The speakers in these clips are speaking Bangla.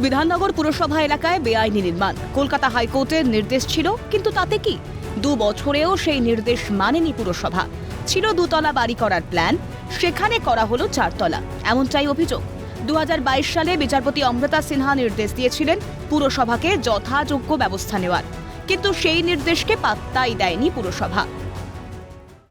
বিধাননগর পুরসভা এলাকায় বেআইনি নির্মাণ, কলকাতা হাইকোর্টের নির্দেশ ছিল, কিন্তু তাতে কি? 2 বছরেও সেই নির্দেশ মানেনি পুরসভা। ছিল 2 তলা বাড়ি করার প্ল্যান, সেখানে করা হলো 4 তলা, এমনটাই অভিযোগ। 2022 সালে বিচারপতি অমৃতা সিনহা নির্দেশ দিয়েছিলেন পুরসভাকে যথাযোগ্য ব্যবস্থা নেওয়ার, কিন্তু সেই নির্দেশকে পাত্তাই দেয়নি পুরসভা।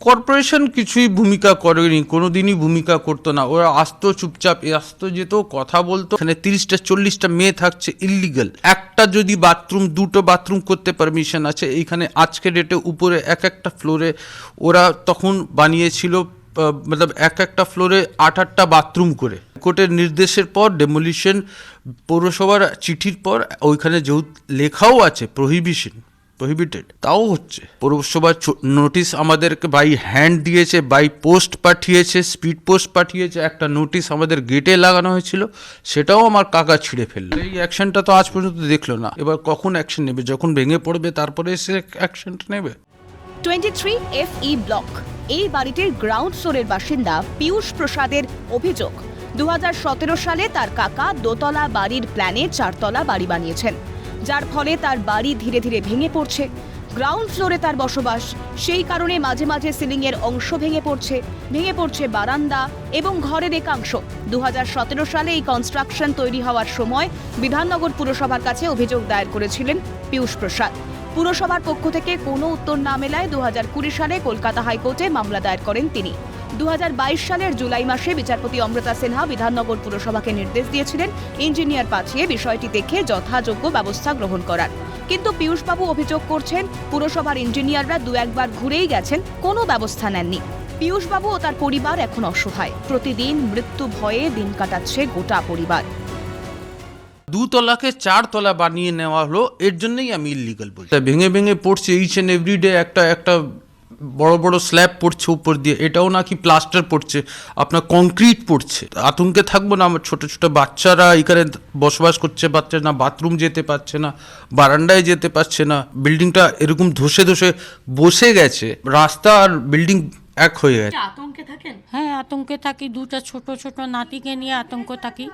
কর্পোরেশন কিছুই ভূমিকা করেনি, কোনোদিনই ভূমিকা করতো না। ওরা আসতো, চুপচাপ আসতো, যেত, কথা বলতো। এখানে 30টা 40টা মেয়ে থাকছে ইল্লিগাল। একটা যদি বাথরুম, 2টো বাথরুম করতে পারমিশন আছে। এইখানে আজকের ডেটে উপরে একটা ফ্লোরে ওরা তখন বানিয়েছিল, মতলব একটা ফ্লোরে 8-8টা বাথরুম করে। কোর্টের নির্দেশের পর ডেমোলিশন, পৌরসভার চিঠির পর ওইখানে যেহেতু লেখাও আছে প্রহিবিটেড, তাও হচ্ছে। পৌরসভা নোটিশ আমাদেরকে বাই হ্যান্ড দিয়েছে, বাই পোস্ট পাঠিয়েছে, স্পিড পোস্ট পাঠিয়েছে। একটা নোটিশ আমাদের গেটে লাগানো হয়েছিল, সেটাও আমার কাকা ছিঁড়ে ফেললো। এই অ্যাকশনটা তো আজ পর্যন্ত দেখলো না। এবার কখন অ্যাকশন নেবে? যখন ভেঙে পড়বে তারপরে এসে অ্যাকশনটা নেবে। 23 FE ব্লক, এই বাড়িটির গ্রাউন্ড ফ্লোরের বাসিন্দা পীযূষ প্রসাদের অভিযোগ, 2017 সালে তার কাকা দোতলা বাড়ির প্ল্যানে 4 তলা বাড়ি বানিয়েছেন, যার ফলে তার বাড়ি ধীরে ধীরে ভেঙে পড়ছে। গ্রাউন্ড ফ্লোরে তার বসবাস, সেই কারণে মাঝে মাঝে সিলিংয়ের অংশ ভেঙে পড়ছে বারান্দা এবং ঘরের একাংশ। 2017 সালে এই কনস্ট্রাকশন তৈরি হওয়ার সময় বিধাননগর পুরসভার কাছে অভিযোগ দায়ের করেছিলেন পীযূষ প্রসাদ। পুরসভার পক্ষ থেকে কোনো উত্তর না মেলায় 2020 সালে কলকাতা হাইকোর্টে মামলা দায়ের করেন তিনি। 2022 সালের জুলাই মাসে বিচারপতি অমৃতা সিনহা বিধাননগর পুরসভাকে নির্দেশ দিয়েছিলেন ইঞ্জিনিয়ার পাঠিয়ে বিষয়টি দেখে যথাযোগ্য ব্যবস্থা গ্রহণ করার, কিন্তু পীযূষবাবু অভিযোগ করছেন পুরসভার ইঞ্জিনিয়াররা 2-1 বার ঘুরেই গেছেন, কোনো ব্যবস্থা নেননি। পীযূষবাবু ও তার পরিবার এখন অসহায়, প্রতিদিন মৃত্যু ভয়ে দিন কাটাচ্ছে গোটা পরিবার। 2 তলাকে 4 তলা বানিয়ে নেওয়া হলো, এর জন্যই আমি ইল্লিগাল বলছি। ভেঙে ভেঙে পড়ছে ইচ এন্ড এভরিডে, একটা বড় বড় স্ল্যাব পড়ছে উপর দিয়ে, এটাও নাকি প্লাস্টার পড়ছে, আপনার কংক্রিট পড়ছে। আতঙ্কে থাকবো না? আমার ছোট ছোট বাচ্চারা এখানে বসবাস করছে, বাচ্চা না বাথরুম যেতে পারছে না, বারান্দায় যেতে পারছে না। বিল্ডিংটা এরকম ধসে ধসে বসে গেছে, রাস্তা আর বিল্ডিং এক হয়ে গেছে। আতঙ্কে থাকেন? হ্যাঁ, আতঙ্কে থাকি, 2টা ছোট ছোট নাতিকে নিয়ে আতঙ্ক থাকি।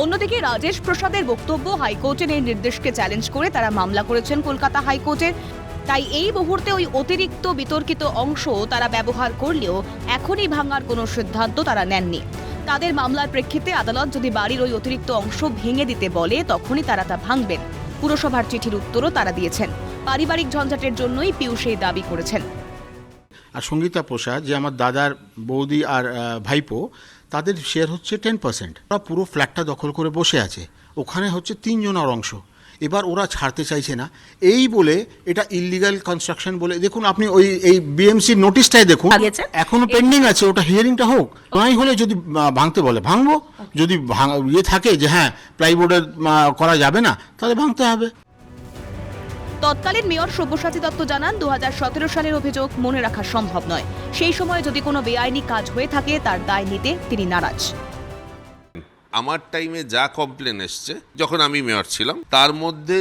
অন্যদিকে রাজেশ প্রসাদের বক্তব্য, হাইকোর্টের এই নির্দেশকে চ্যালেঞ্জ করে তারা মামলা করেছেন কলকাতা হাইকোর্টের। তাই এই মুহূর্তে ওই অতিরিক্ত বিতর্কিত অংশ তারা ব্যবহার করলেও এখনই ভাঙার কোনো সিদ্ধান্ত তারা নেননি। তাদের মামলার প্রেক্ষিতে আদালত যদি বাড়ির ওই অতিরিক্ত অংশ ভেঙে দিতে বলে, তখনই তারা তা ভাঙবেন। পুরসভার চিঠির উত্তরও তারা দিয়েছেন। পারিবারিক ঝঞ্ঝাটের জন্যই পীযূষ এই দাবি করেছেন। আর সঙ্গীতা প্রসাদ, যে আমার দাদার বৌদি আর ভাইপো, তাদের শেয়ার হচ্ছে 10%। ওরা পুরো ফ্ল্যাটটা দখল করে বসে আছে, ওখানে হচ্ছে 3 জনের অংশ। এবার ওরা ছাড়তে চাইছে না, এই বলে এটা ইললিগাল কনস্ট্রাকশন বলে। দেখুন আপনি এই বিএমসি নোটিশটাই দেখুন, এখনো পেন্ডিং আছে, ওটা হিয়ারিংটা হোক। নাই হলে যদি ভাঙতে বলে ভাঙবো, যদি থাকে যে হ্যাঁ প্লাইবোর্ডের করা যাবে না, তাহলে ভাঙতে হবে। তৎকালীন মেয়র সব্যসাচী দত্ত জানান, 2017 সালের অভিযোগ মনে রাখা সম্ভব নয়। সেই সময় যদি কোনো বেআইনি কাজ হয়ে থাকে, তার দায় নিতে তিনি নারাজ। আমার টাইমে যা কমপ্লেন এসছে, যখন আমি মেয়র ছিলাম, তার মধ্যে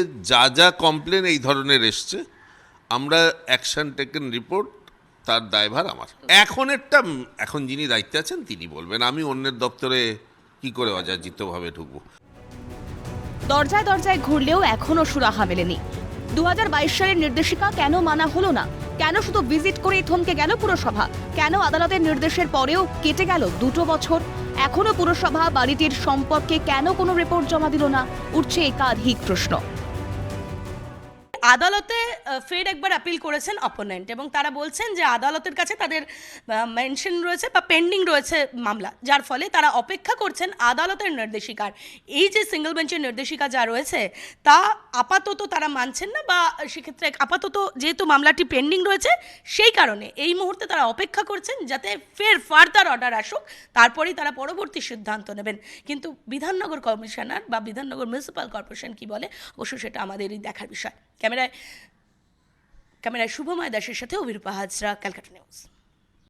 যা কমপ্লেন এই ধরনের এসছে, আমরা অ্যাকশন টেকেন রিপোর্ট, তার দায়ভার আমার। এখন যিনি দায়িত্বে আছেন তিনি বলবেন, আমি অন্যের দপ্তরে কি করে অযাচিতভাবে ঢুকবো। দরজায় দরজায় ঘুরলেও এখনো সুরাহা মেলেনি। 2022 সালের নির্দেশিকা কেন মানা হলো না? কেন শুধু ভিজিট করেই থমকে গেল পুরসভা? কেন আদালতের নির্দেশের পরেও কেটে গেল 2 বছর? এখনো পুরসভা বাড়িটির সম্পর্কে কেন কোনো রিপোর্ট জমা দিল না? উঠছে একাধিক প্রশ্ন। আদালতে ফের একবার আপিল করেছেন অপোনেন্ট, এবং তারা বলছেন যে আদালতের কাছে তাদের মেনশন রয়েছে বা পেন্ডিং রয়েছে মামলা, যার ফলে তারা অপেক্ষা করছেন আদালতের নির্দেশিকার। এই যে সিঙ্গেল বেঞ্চের নির্দেশিকা যা রয়েছে, তা আপাতত তারা মানছেন না, বা সেক্ষেত্রে আপাতত যেহেতু মামলাটি পেন্ডিং রয়েছে, সেই কারণে এই মুহূর্তে তারা অপেক্ষা করছেন যাতে ফের ফার্দার অর্ডার আসুক, তারপরেই তারা পরবর্তী সিদ্ধান্ত নেবেন। কিন্তু বিধাননগর কমিশনার বা বিধাননগর মিউনিসিপ্যাল কর্পোরেশন কি বলে, অবশ্য সেটা আমাদেরই দেখার বিষয়। ক্যামেরায় শুভময় দাসের সাথে অভিরূপা হাজরা, ক্যালকাটা নিউজ।